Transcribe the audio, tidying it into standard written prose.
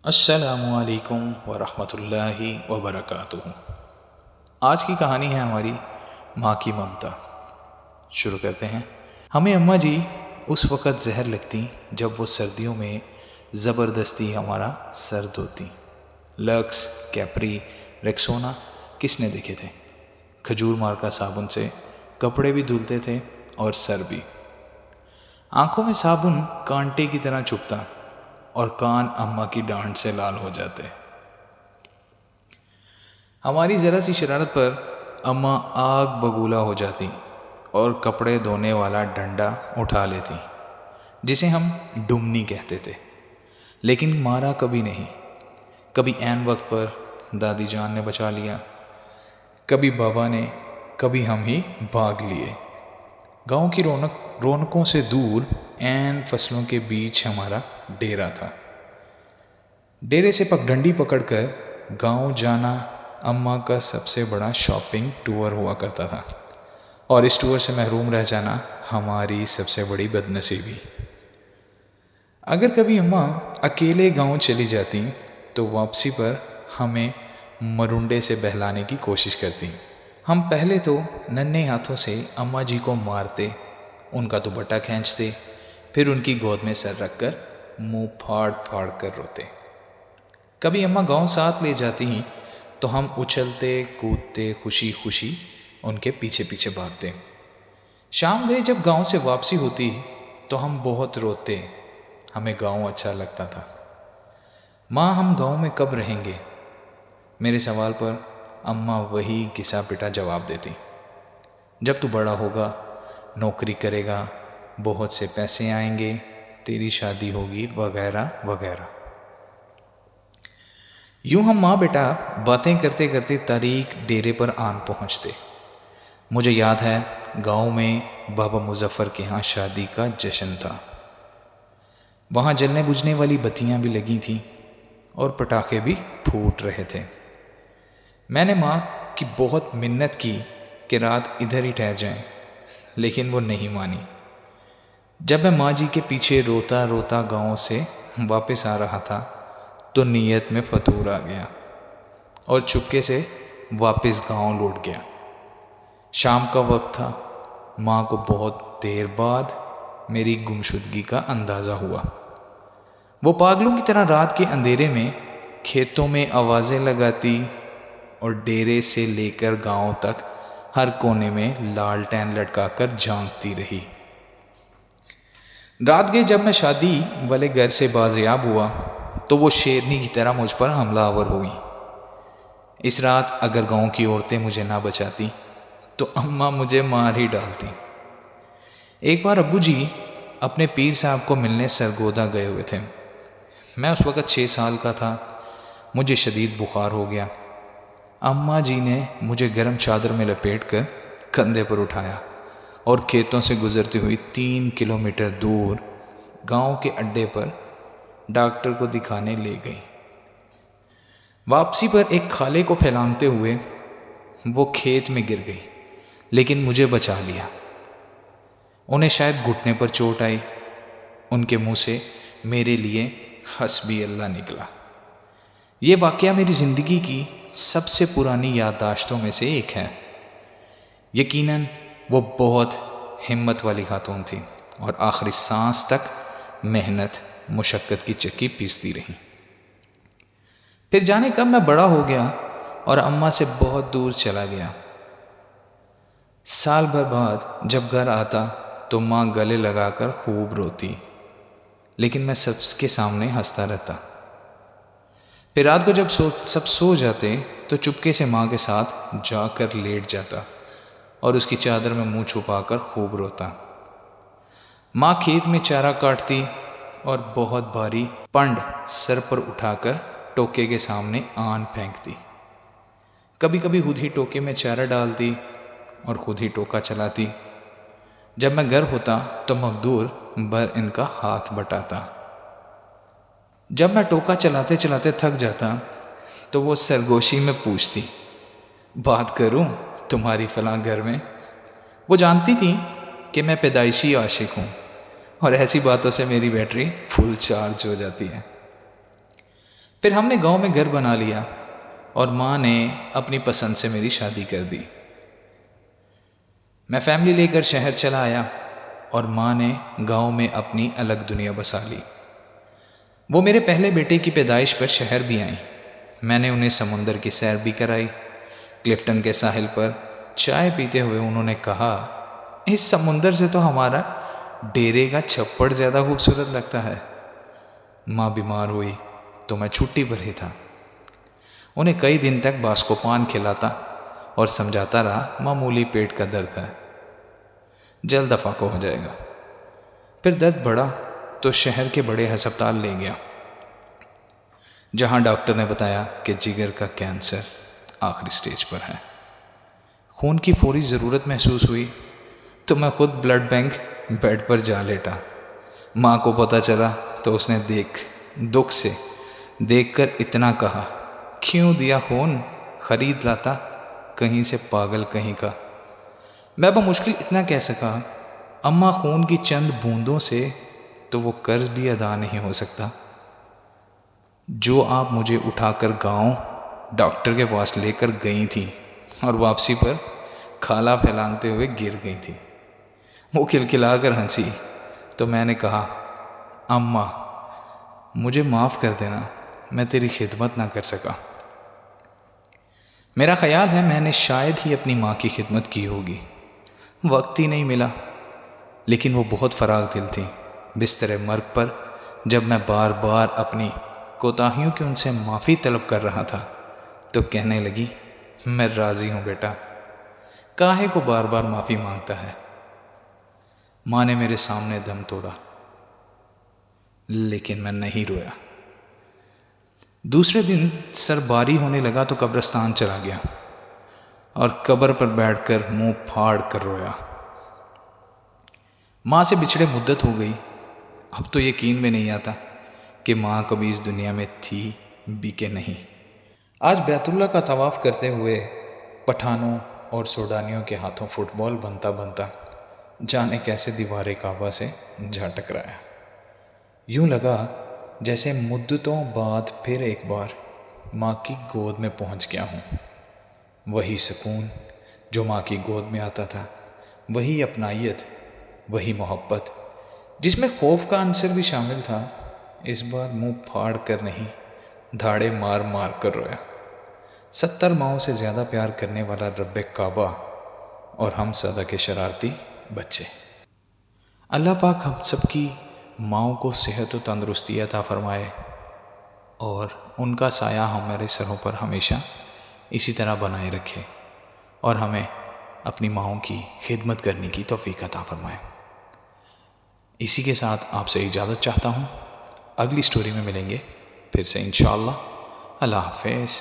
अस्सलामुअलैकुम वरहमतुल्लाहि वबरकातुहू। आज की कहानी है हमारी माँ की ममता। शुरू करते हैं। हमें अम्मा जी उस वक़्त जहर लगती जब वो सर्दियों में ज़बरदस्ती हमारा सर धोती। लक्स, कैप्री, रेक्सोना किसने देखे थे। खजूर मार का साबुन से कपड़े भी धुलते थे और सर भी। आंखों में साबुन कांटे की तरह चुभता और कान अम्मा की डांट से लाल हो जाते। हमारी ज़रा सी शरारत पर अम्मा आग बबूला हो जाती और कपड़े धोने वाला डंडा उठा लेती, जिसे हम डुमनी कहते थे। लेकिन मारा कभी नहीं। कभी ऐन वक्त पर दादी जान ने बचा लिया, कभी बाबा ने, कभी हम ही भाग लिए। गांव की रौनकों से दूर ऐन फसलों के बीच हमारा डेरा था। डेरे से पगडंडी पकड़कर गांव जाना अम्मा का सबसे बड़ा शॉपिंग टूर हुआ करता था, और इस टूर से महरूम रह जाना हमारी सबसे बड़ी बदनसीबी। अगर कभी अम्मा अकेले गांव चली जाती तो वापसी पर हमें मरुंडे से बहलाने की कोशिश करती। हम पहले तो नन्हे हाथों से अम्मा जी को मारते, उनका दुपट्टा खींचते, फिर उनकी गोद में सर रखकर मुंह फाड़ फाड़ कर रोते। कभी अम्मा गांव साथ ले जाती ही तो हम उछलते कूदते खुशी खुशी उनके पीछे पीछे भागते। शाम गए जब गांव से वापसी होती तो हम बहुत रोते। हमें गांव अच्छा लगता था। माँ, हम गांव में कब रहेंगे? मेरे सवाल पर अम्मा वही घिसा पिटा जवाब देती, जब तू बड़ा होगा, नौकरी करेगा, बहुत से पैसे आएंगे, तेरी शादी होगी, वगैरह वगैरह। यूं हम माँ बेटा बातें करते करते तारीख डेरे पर आन पहुँचते। मुझे याद है गांव में बाबा मुजफ्फर के यहाँ शादी का जश्न था। वहाँ जलने बुझने वाली बत्तियाँ भी लगी थीं और पटाखे भी फूट रहे थे। मैंने माँ की बहुत मिन्नत की कि रात इधर ही ठहर जाएं, लेकिन वो नहीं मानी। जब मैं माँ जी के पीछे रोता रोता गांव से वापस आ रहा था तो नीयत में फतूर आ गया और चुपके से वापस गांव लौट गया। शाम का वक्त था। माँ को बहुत देर बाद मेरी गुमशुदगी का अंदाज़ा हुआ। वो पागलों की तरह रात के अंधेरे में खेतों में आवाज़ें लगाती और डेरे से लेकर गांव तक हर कोने में लालटेन लटकाकर झांकती रही। रात गई जब मैं शादी वाले घर से बाजियाब हुआ तो वो शेरनी की तरह मुझ पर हमलावर हुई। इस रात अगर गांव की औरतें मुझे ना बचाती तो अम्मा मुझे मार ही डालती। एक बार अब्बू जी अपने पीर साहब को मिलने सरगोदा गए हुए थे। मैं उस वक़्त 6 साल का था। मुझे शदीद बुखार हो गया। अम्मा जी ने मुझे गर्म चादर में लपेट कर कंधे पर उठाया और खेतों से गुजरती हुई 3 किलोमीटर दूर गांव के अड्डे पर डॉक्टर को दिखाने ले गई। वापसी पर एक खाले को फैलाते हुए वो खेत में गिर गई, लेकिन मुझे बचा लिया। उन्हें शायद घुटने पर चोट आई। उनके मुंह से मेरे लिए हस्बी अल्लाह निकला। ये वाक़या मेरी ज़िंदगी की सबसे पुरानी याददाश्तों में से एक है। यकीनन वो बहुत हिम्मत वाली खातून थी और आखिरी सांस तक मेहनत मुशक्क़त की चक्की पीसती रही। फिर जाने कब मैं बड़ा हो गया और अम्मा से बहुत दूर चला गया। साल भर बाद जब घर आता तो माँ गले लगाकर खूब रोती, लेकिन मैं सबके सामने हंसता रहता। फिर रात को जब सब सो जाते तो चुपके से माँ के साथ जाकर लेट जाता और उसकी चादर में मुंह छुपाकर खूब रोता। माँ खेत में चारा काटती और बहुत भारी पंड सर पर उठाकर टोके के सामने आन फेंकती। कभी कभी खुद ही टोके में चारा डालती और खुद ही टोका चलाती। जब मैं घर होता तो मकदूर भर इनका हाथ बटाता। जब मैं टोका चलाते चलाते थक जाता तो वो सरगोशी में पूछती, बात करूं तुम्हारी फलां घर में? वो जानती थी कि मैं पैदाइशी आशिक हूँ और ऐसी बातों से मेरी बैटरी फुल चार्ज हो जाती है। फिर हमने गांव में घर बना लिया और माँ ने अपनी पसंद से मेरी शादी कर दी। मैं फैमिली लेकर शहर चला आया और माँ ने गांव में अपनी अलग दुनिया बसा ली। वो मेरे पहले बेटे की पैदाइश पर शहर भी आईं। मैंने उन्हें समुंदर की सैर भी कराई। क्लिफ्टन के साहिल पर चाय पीते हुए उन्होंने कहा, इस समुंदर से तो हमारा डेरे का छप्पड़ ज़्यादा खूबसूरत लगता है। माँ बीमार हुई तो मैं छुट्टी पर ही था। उन्हें कई दिन तक बास्कोपान खिलाता और समझाता रहा, मामूली पेट का दर्द है, जल्द दफा को हो जाएगा। फिर दर्द बढ़ा तो शहर के बड़े अस्पताल ले गया, जहां डॉक्टर ने बताया कि जिगर का कैंसर आखिरी स्टेज पर है। खून की फौरी ज़रूरत महसूस हुई तो मैं खुद ब्लड बैंक बेड पर जा लेटा। माँ को पता चला तो उसने दुख से देखकर इतना कहा, क्यों दिया खून, खरीद लाता, कहीं से पागल कहीं का। मैं मुश्किल इतना कह सका, अम्मा खून की चंद बूंदों से तो वो कर्ज भी अदा नहीं हो सकता जो आप मुझे उठाकर गांव डॉक्टर के पास लेकर गई थी और वापसी पर खाला फैलाते हुए गिर गई थी। वो खिलखिलाकर हंसी तो मैंने कहा, अम्मा मुझे माफ़ कर देना, मैं तेरी खिदमत ना कर सका। मेरा ख्याल है मैंने शायद ही अपनी माँ की खिदमत की होगी, वक्त ही नहीं मिला। लेकिन वो बहुत फराग दिल थी। बिस्तर मर्ग पर जब मैं बार बार अपनी कोताहियों की उनसे माफ़ी तलब कर रहा था तो कहने लगी, मैं राज़ी हूँ बेटा, काहे को बार बार माफ़ी मांगता है। माँ ने मेरे सामने दम तोड़ा, लेकिन मैं नहीं रोया। दूसरे दिन सरबारी होने लगा तो कब्रिस्तान चला गया और कब्र पर बैठकर मुंह फाड़ कर रोया। माँ से बिछड़े मुद्दत हो गई। अब तो यकीन में नहीं आता कि माँ कभी इस दुनिया में थी भी कि नहीं। आज बैतुल्ला का तवाफ़ करते हुए पठानों और सूडानियों के हाथों फुटबॉल बनता बनता जाने कैसे दीवारे काबा से जा टकराया। यूँ लगा जैसे मुद्दतों बाद फिर एक बार माँ की गोद में पहुँच गया हूँ। वही सुकून जो माँ की गोद में आता था, वही अपनाइयत, वही मोहब्बत जिसमें खौफ का अंसर भी शामिल था, इस बार मुंह फाड़ कर नहीं, धाड़े मार मार कर रोया। 70 माओं से ज़्यादा प्यार करने वाला रब्बे काबा और हम सदा के शरारती बच्चे। अल्लाह पाक हम सब की माओं को सेहत और तंदुरुस्ती अता फरमाए और उनका साया हमारे सरों पर हमेशा इसी तरह बनाए रखे और हमें अपनी माओं की खिदमत करने की तौफीक अता फरमाए। इसी के साथ आपसे इजाज़त चाहता हूँ। अगली स्टोरी में मिलेंगे फिर से इंशाअल्लाह। अल्लाह हाफ़िज़।